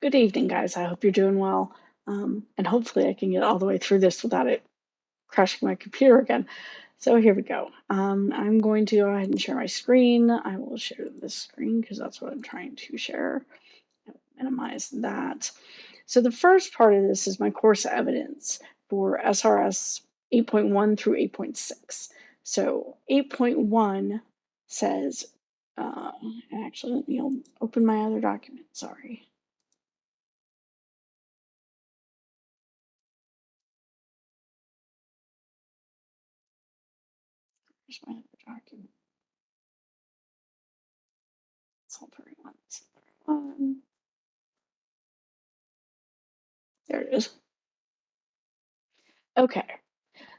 Good evening, guys. I hope you're doing well. And hopefully I can get all the way through this without it crashing my computer again. So here we go. I'm going to go ahead and share my screen. I will share this screen because that's what I'm trying to share. Minimize that. So the first part of this is my course evidence for SRS 8.1 through 8.6. So 8.1 says, actually, let me open my other document. Sorry. Here's my other document. Sulfur one. There it is. Okay.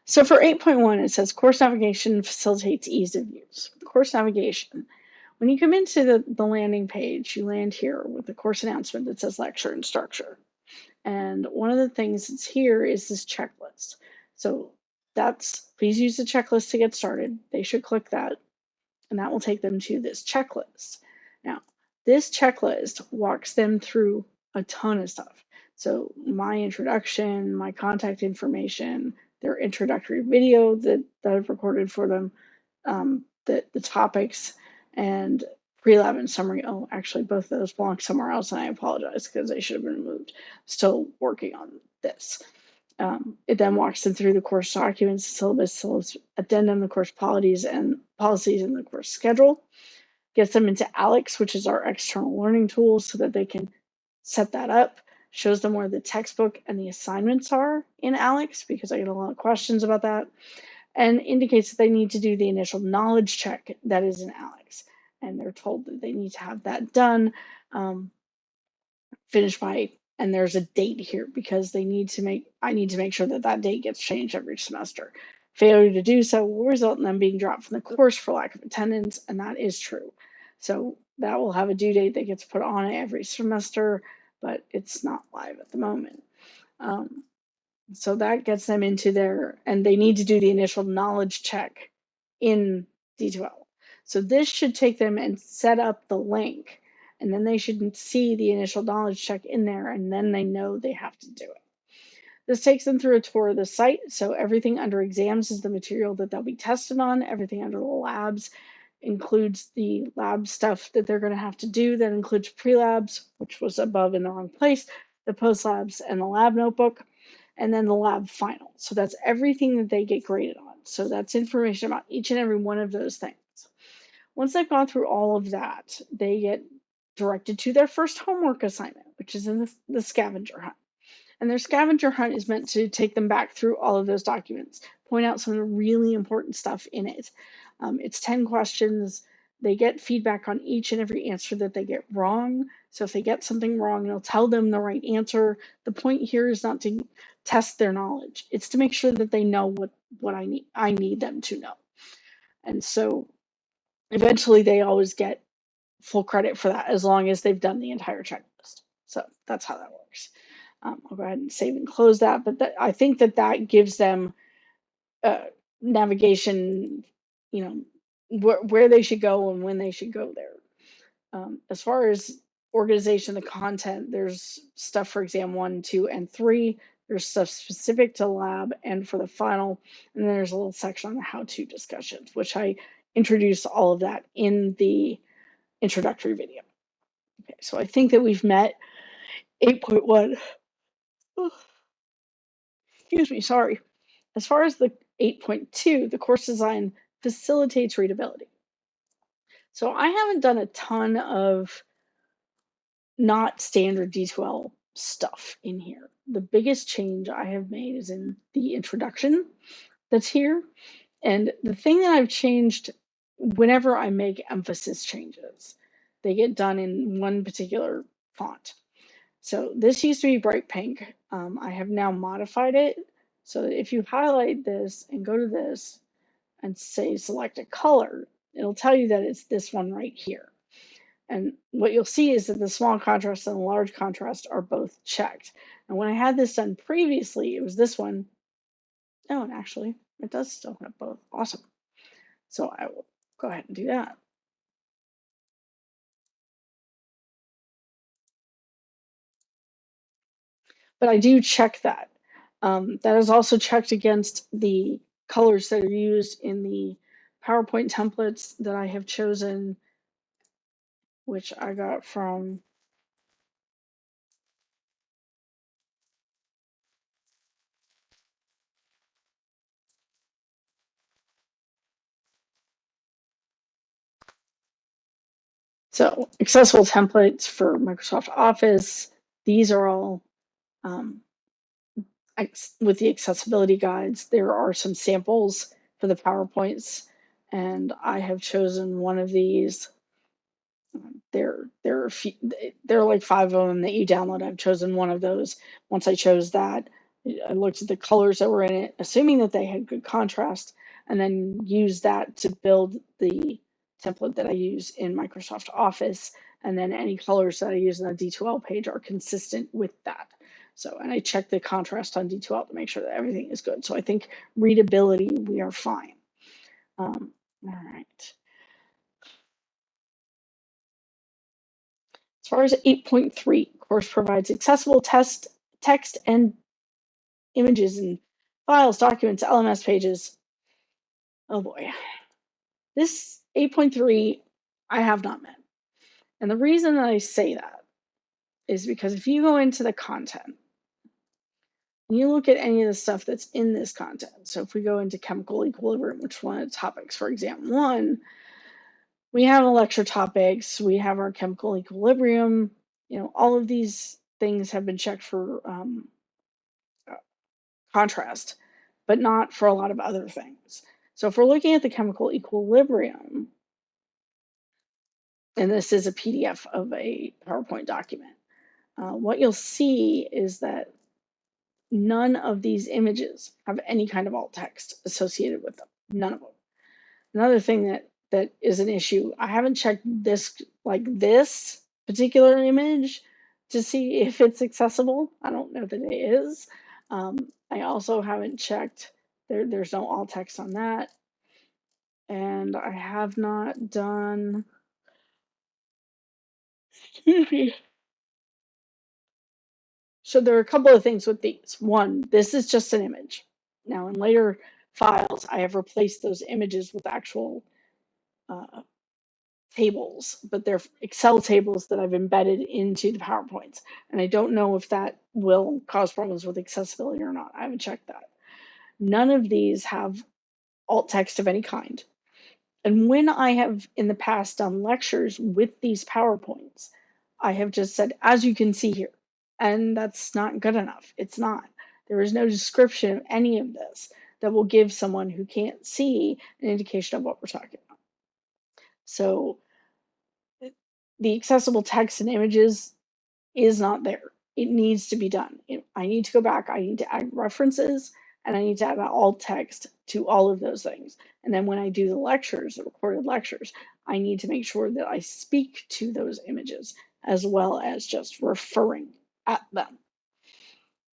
So for 8.1, it says course navigation facilitates ease of use. Course navigation. When you come into the landing page, you land here with the course announcement that says lecture and structure. And one of the things that's here is this checklist. So please use the checklist to get started. They should click that, and that will take them to this checklist. Now, this checklist walks them through a ton of stuff. So my introduction, my contact information, their introductory video that I've recorded for them, the topics, and pre-lab and summary. Oh, actually, both of those belong somewhere else, and I apologize because they should have been moved. Still working on this. It then walks them through the course documents, syllabus addendum, the course policies, and the course schedule. Gets them into ALEX, which is our external learning tool, so that they can set that up. Shows them where the textbook and the assignments are in ALEX, because I get a lot of questions about that. And indicates that they need to do the initial knowledge check that is in ALEX. And they're told that they need to have that done, finished by, and there's a date here because I need to make sure that date gets changed every semester. Failure to do so will result in them being dropped from the course for lack of attendance, and that is true. So that will have a due date that gets put on it every semester, but it's not live at the moment. So that gets them into and they need to do the initial knowledge check in D2L. So this should take them and set up the link, and then they should see the initial knowledge check in there, and then they know they have to do it. This takes them through a tour of the site. So everything under exams is the material that they'll be tested on. Everything under the labs includes the lab stuff that they're going to have to do. That includes pre-labs, which was above in the wrong place, the post-labs, and the lab notebook, and then the lab final. So that's everything that they get graded on. So that's information about each and every one of those things. Once they've gone through all of that, they get directed to their first homework assignment, which is in the scavenger hunt. And their scavenger hunt is meant to take them back through all of those documents, point out some of the really important stuff in it. It's 10 questions. They get feedback on each and every answer that they get wrong. So if they get something wrong, it'll tell them the right answer. The point here is not to test their knowledge. It's to make sure that they know what I need them to know. And so eventually they always get full credit for that as long as they've done the entire checklist. So that's how that works. I'll go ahead and save and close that, but I think that gives them navigation, where they should go and when they should go there. As far as organization of the content, there's stuff for exam 1, 2, and 3. There's stuff specific to lab and for the final, and then there's a little section on the how-to discussions, which I introduced all of that in the introductory video. Okay, so I think that we've met 8.1. Excuse me, sorry. As far as the 8.2, the course design facilitates readability. So I haven't done a ton of not standard D2L stuff in here. The biggest change I have made is in the introduction that's here. And the thing that I've changed whenever I make emphasis changes, they get done in one particular font. So this used to be bright pink. I have now modified it. So if you highlight this and go to this and say select a color, it'll tell you that it's this one right here. And what you'll see is that the small contrast and the large contrast are both checked. And when I had this done previously, it was this one. Oh, and actually, it does still have both. Awesome. So I will go ahead and do that. but I do check that. That is also checked against the colors that are used in the PowerPoint templates that I have chosen, which I got from so accessible templates for Microsoft Office. These are all um, with the accessibility guides. There are some samples for the PowerPoints, and I have chosen one of these. There are there are like 5 of them that you download. I've chosen one of those. Once I chose that, I looked at the colors that were in it, assuming that they had good contrast, and then used that to build the template that I use in Microsoft Office. And then any colors that I use in the D2L page are consistent with that. So, and I check the contrast on D2L to make sure that everything is good. So I think readability, we are fine. All right. As far as 8.3, course provides accessible text and images and files, documents, LMS pages. Oh boy. This 8.3 I have not met. And the reason that I say that is because if you go into the content and you look at any of the stuff that's in this content, so if we go into chemical equilibrium, which is one of the topics for exam 1, we have lecture topics, we have our chemical equilibrium, all of these things have been checked for contrast, but not for a lot of other things. So if we're looking at the chemical equilibrium, and this is a PDF of a PowerPoint document, what you'll see is that none of these images have any kind of alt text associated with them. None of them. Another thing that is an issue, I haven't checked this particular image to see if it's accessible. I don't know that it is. I also haven't checked, there's no alt text on that. And I have not done, so there are a couple of things with these. One, this is just an image. Now in later files, I have replaced those images with actual tables, but they're Excel tables that I've embedded into the PowerPoints. And I don't know if that will cause problems with accessibility or not. I haven't checked that. None of these have alt text of any kind. And when I have in the past done lectures with these PowerPoints, I have just said, as you can see here. And that's not good enough. It's not. There is no description of any of this that will give someone who can't see an indication of what we're talking about. So the accessible text and images is not there. It needs to be done. I need to go back, I need to add references, and I need to add alt text to all of those things. And then when I do the lectures, the recorded lectures, I need to make sure that I speak to those images as well as just referring at them.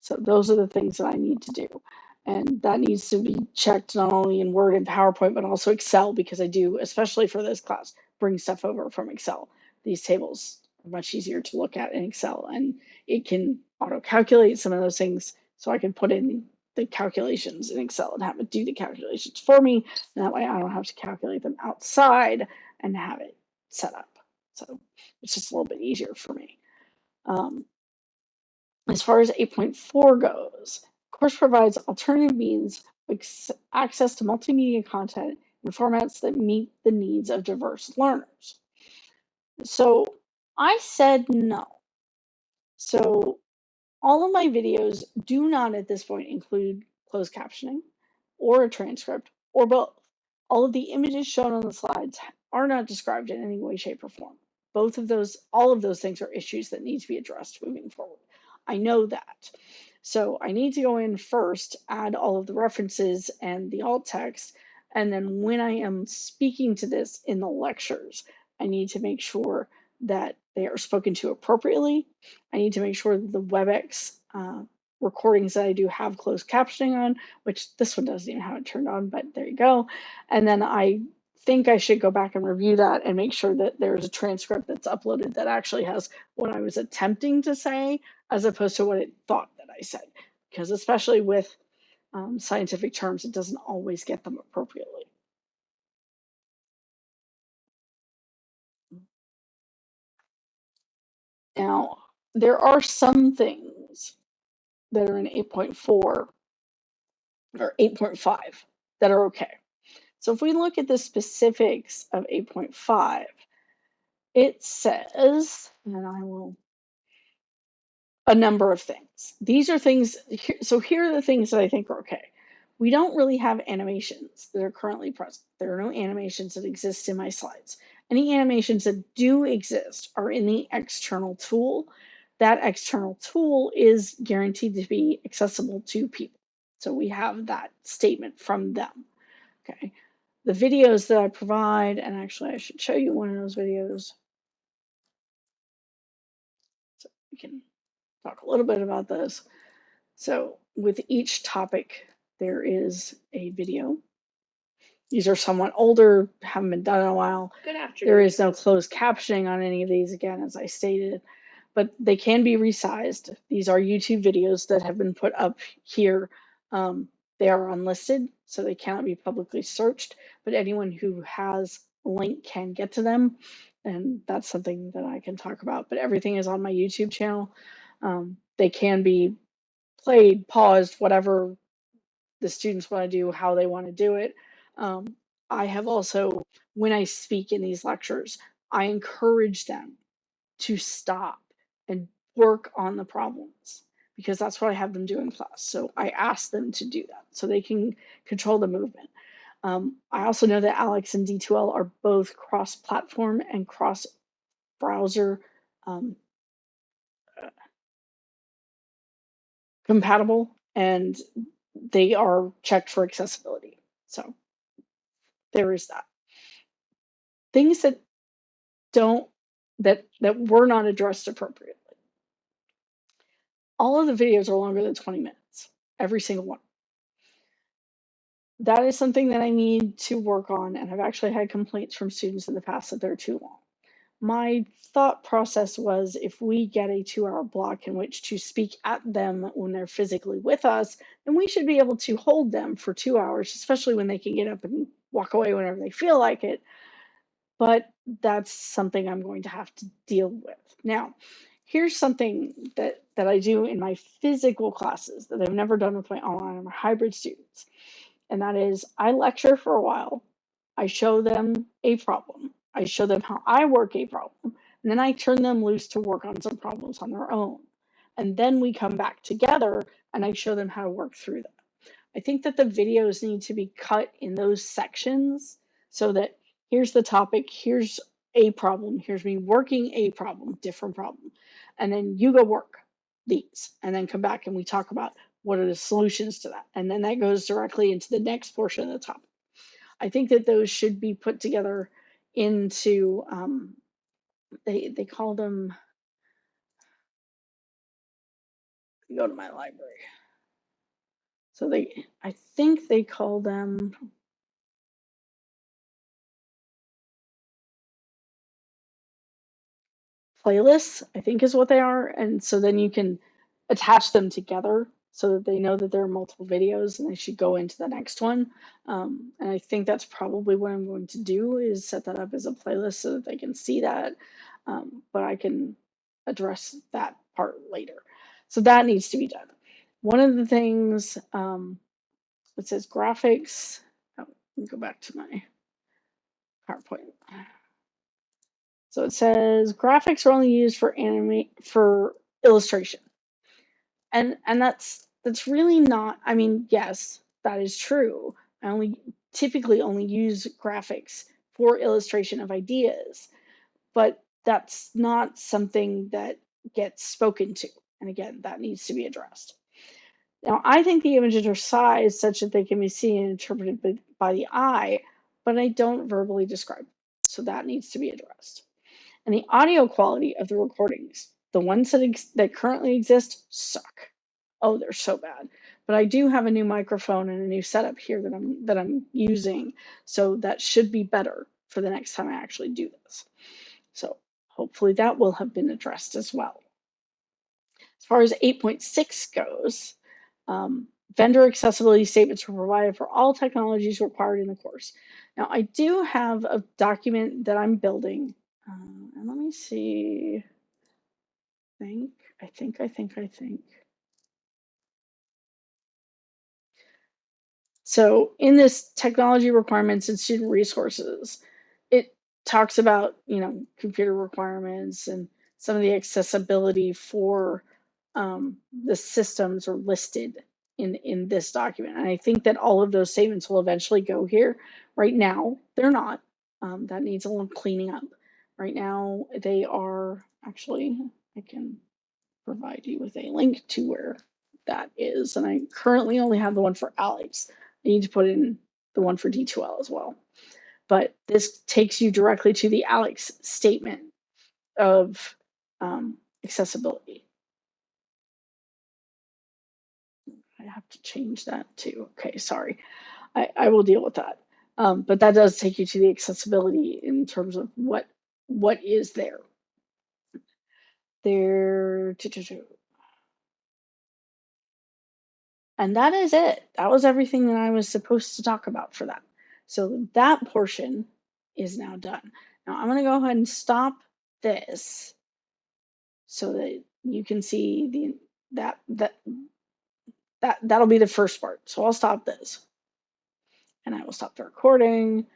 So those are the things that I need to do. And that needs to be checked not only in Word and PowerPoint, but also Excel, because I do, especially for this class, bring stuff over from Excel. These tables are much easier to look at in Excel, and it can auto-calculate some of those things, so I can put in the calculations in Excel and have it do the calculations for me. And that way I don't have to calculate them outside and have it set up. So it's just a little bit easier for me. As far as 8.4 goes, course provides alternative means of access to multimedia content in formats that meet the needs of diverse learners. So I said no. So all of my videos do not at this point include closed captioning or a transcript or both. All of the images shown on the slides are not described in any way, shape, or form. All of those things are issues that need to be addressed moving forward. I know that. So I need to go in first, add all of the references and the alt text, and then when I am speaking to this in the lectures, I need to make sure that they are spoken to appropriately. I need to make sure that the WebEx recordings that I do have closed captioning on, which this one doesn't even have it turned on, but there you go. And then I think I should go back and review that and make sure that there's a transcript that's uploaded that actually has what I was attempting to say as opposed to what it thought that I I said, because especially with scientific terms, it doesn't always get them appropriately. Now, there are some things that are in 8.4 or 8.5 that are okay. So if we look at the specifics of 8.5, it says, and I will, a number of things. These are things, so here are the things that I think are okay. We don't really have animations that are currently present. There are no animations that exist in my slides. Any animations that do exist are in the external tool. That external tool is guaranteed to be accessible to people. So we have that statement from them. Okay. The videos that I provide, and actually I should show you one of those videos so we can talk a little bit about this. So with each topic, there is a video. These are somewhat older, haven't been done in a while. Good afternoon. There is no closed captioning on any of these, again, as I stated, but they can be resized. These are YouTube videos that have been put up here. They are unlisted, so they cannot be publicly searched, but anyone who has a link can get to them, and that's something that I can talk about. But everything is on my YouTube channel. They can be played, paused, whatever the students want to do, how they want to do it. I have also, when I speak in these lectures, I encourage them to stop and work on the problems because that's what I have them do in class. So I ask them to do that so they can control the movement. I also know that ALEKS and D2L are both cross-platform and cross-browser compatible, and they are checked for accessibility. So there is that. Things that don't that were not addressed appropriately. All of the videos are longer than 20 minutes, every single one. That is something that I need to work on, and I've actually had complaints from students in the past that they're too long. My thought process was if we get a 2-hour block in which to speak at them when they're physically with us, then we should be able to hold them for 2 hours, especially when they can get up and walk away whenever they feel like it. But that's something I'm going to have to deal with. Now, here's something that I do in my physical classes that I've never done with my online or hybrid students. And that is I lecture for a while. I show them a problem. I show them how I work a problem. And then I turn them loose to work on some problems on their own. And then we come back together and I show them how to work through them. I think that the videos need to be cut in those sections so that here's the topic, here's a problem, here's me working a problem, different problem. And then you go work these and then come back and we talk about what are the solutions to that. And then that goes directly into the next portion of the topic. I think that those should be put together into, they call them, go to my library. So I think they call them playlists, I think is what they are. And so then you can attach them together so that they know that there are multiple videos and they should go into the next one. And I think that's probably what I'm going to do is set that up as a playlist so that they can see that. But I can address that part later. So that needs to be done. One of the things, it says graphics. Oh, let me go back to my PowerPoint. So it says graphics are only used for illustration. And that's really not, I mean, yes, that is true. I typically only use graphics for illustration of ideas, but that's not something that gets spoken to. And again, that needs to be addressed. Now, I think the images are sized such that they can be seen and interpreted by the eye, but I don't verbally describe. So that needs to be addressed. And the audio quality of the recordings, the ones that currently exist, suck. Oh, they're so bad. But I do have a new microphone and a new setup here that I'm using, so that should be better for the next time I actually do this. So hopefully that will have been addressed as well. As far as 8.6 goes, vendor accessibility statements were provided for all technologies required in the course. Now, I do have a document that I'm building, and let me see. I think. So in this technology requirements and student resources, it talks about, computer requirements and some of the accessibility for the systems are listed in this document. And I think that all of those statements will eventually go here. Right now, they're not. That needs a little cleaning up. Right now, they are actually, I can provide you with a link to where that is. And I currently only have the one for Alex. I need to put in the one for D2L as well. But this takes you directly to the Alex statement of accessibility. I have to change that too. Okay, sorry. I will deal with that. But that does take you to the accessibility in terms of what is there. And that is it. That was everything that I was supposed to talk about for that. So that portion is now done. Now I'm going to go ahead and stop this so that you can see that'll be the first part. So I'll stop this and I will stop the recording.